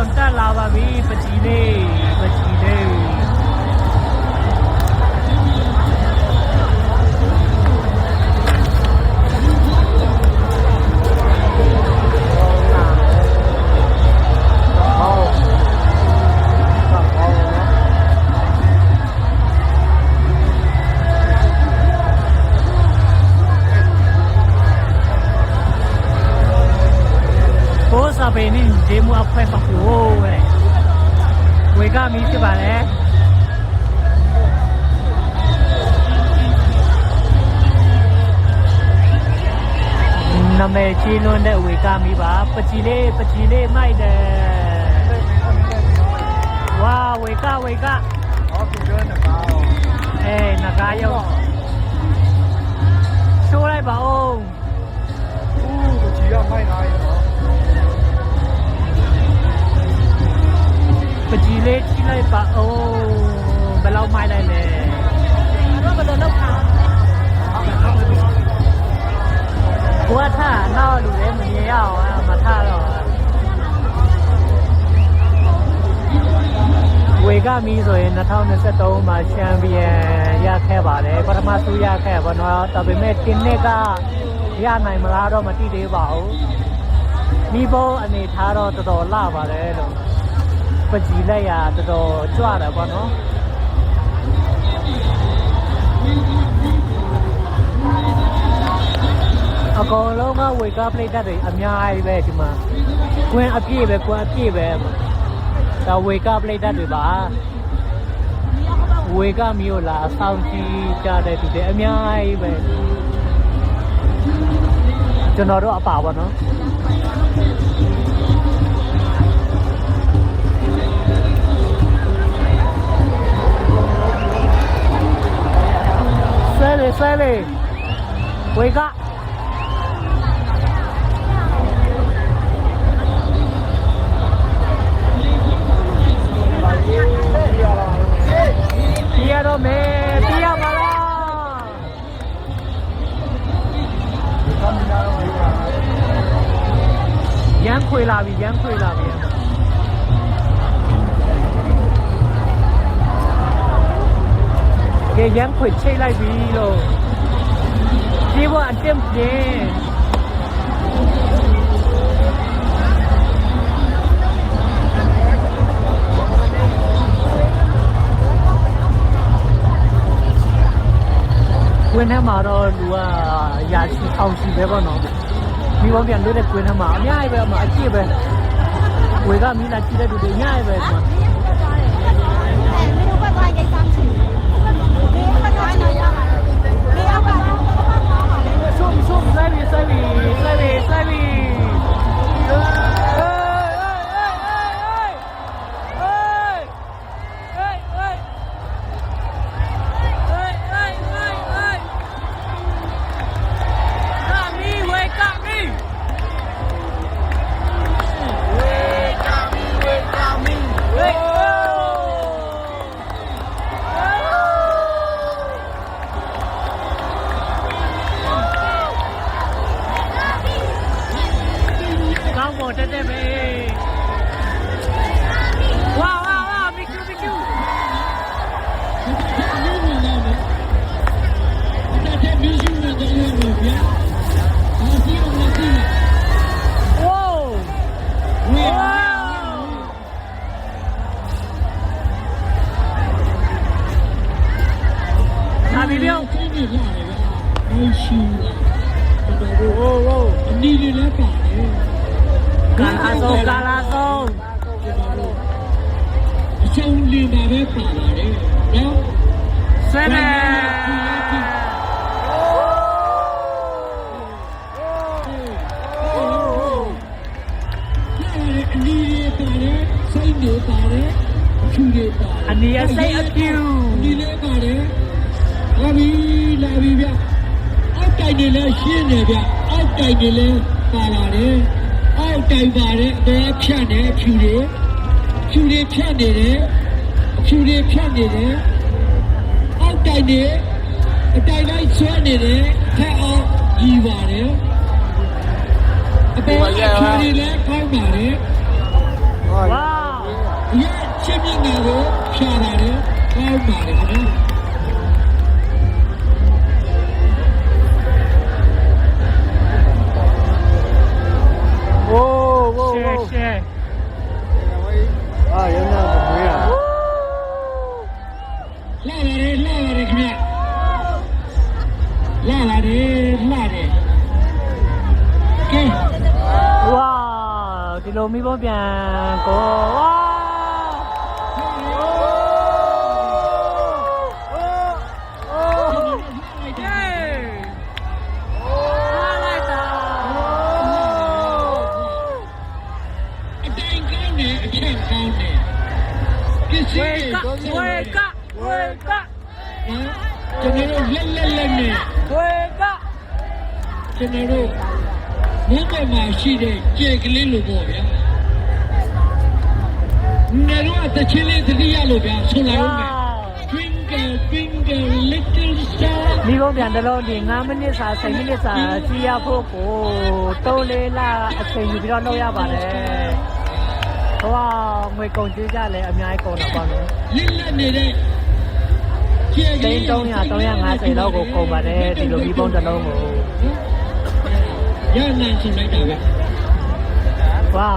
အောင်တက်လာပါပြီပကြီးလေးစာပေနဲ့ဒီမူအဖွဲပါဖို့ဝေကမီးဖြစ်ပါလေနာမည်ကြီးလွန်းတဲ့ဝေကမီးပါပကြီးလေးမိုက်တယ်ဝါဝေကဟောပြန်ပြောနေပါနဂါရောရှိုးလိုက်ပါဦးပကြီးကမိုက်လာရောပကြီးလေးကြည့်လိုက်ပါဘယ်လောက်မိုက်လိုက်လဲတော့ဘယ်လိုလုပ်ခါကိုကထားနောက်လူလည်းမမြင်ရအောင်မထားတော့ဝေကမီဆိုရင်2023မှာချန်ပီယံရခဲ့ပါတယ်ပထမဆုရခဲ့ပါတော့ဒါပေမဲ့ဒီနှစ်ကရနိုင်မလားတော့မသိသေးပါဘူးမိဘအနေထားတော့တော်တော်လာပါတယ်လို့ပကြီးလိုက်ရတော်တော်ကြွတယ်ပေါ့နော်အကောင်လုံးကဝေကပလိတ်တွေအများကြီးပဲဒီမှာကွင်းအပြည့်ပဲဒါဝေကပလိတ်တွေပါဝေကမျိုးလာစောင်းကြည့်ကြတဲ့သူတွေအများကြီးပဲကျွန်တော်တို့အပါပေါ့နော်ဆွဲလေဝေကပြရတော့မယ်ပြရပါလားရမ်းခွေလာပြီရမ်းခွေချိတ်လိုက်ပြီလို့ဒီဘအတင်းပြင်းကွင်းထဲမှာတော့လူကရာချီထောင်ချီပဲပေါ့နော်ဒီဘောပြန်လွတ်တဲ့ကွင်းထဲမှာအများကြီးပဲအကြည့်ပဲဝေကမီးလာကြည့်တဲ့လူတွေအများကြီးပဲဆို你的来干的，干拉松，兄弟那边干的，啊，谁呢？你的干的，谁的干的，兄弟干的，你要 say a few， 你的干的，那边那边，俺带你来新那边。တိုက်နေလဲပါလာတယ်အောက်တိုက်ပါတယ်တော့ဖြတ်နေဖြူတွေဖြတ်နေတယ်အောက်တိုက်နေအတိုက်လိုက်ဆွဲနေတယ်ထက်အောင်ကြီးပါတယ်အပေါ်ဖြူတွေလည်းကောင်းပါတယ် ဝါ ရဲ့ချင်းမြင့်တာကိုဖြာပါတယ်ကောင်းပါတယ်ခင်ဗျာ โอ้โหရှယ် 啊，人家不会啊。 လာပါတယ်ခင်ဗျာလာပါတယ်ကဲ ဝါဒီလိုမိဘပြန်ကိုဝါအတိုင်းကောင်းတယ်အချက်ကောင်းတယ်ပစ္စည်းတွေ ဝေကကျွန်တော်တို့လက်နဲ့ ဝေက ကျွန်တော်တို့ဘုံပေါ်မှာရှိတဲ့ကြက်ကလေးလိုပေါ့ဗျာငါတို့ကတချင်လေးသတိရလို့ဗျာဆိုလာလို့မယ် Twinkle twinkle little star မိဘပြန်တစ်လုံးဒီ9မိနစ်စာ10မိနစ်စာကြည့်ရဖို့ကို3-4လအချိန်ယူပြီးတော့လုပ်ရပါတယ်ဟိုကငွေကုန်ကြေးကြလည်းအများကြီးကုန်တော့ပါမယ် လက်နေတဲ့ကြက်က သိ လေး န်း300 350လောက်ကိုကုန်ပါတယ်ဒီလိုမိဘတစ်လုံးကို ရနိုင်ချင်လိုက်တာပဲ ဝါ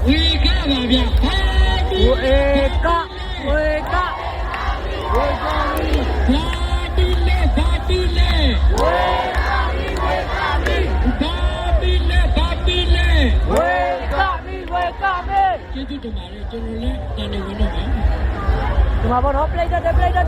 ဝေကပါဗျာဟာဒီ ဝေကဝေက ဘာတီလေဝေကမီကျေးဇူးတင်ပါတယ်ကျွန်တော်လည်းတန်နေဝင်တော့မယ် ဒီမှာဘောတော့ play တဲ့ play တဲ့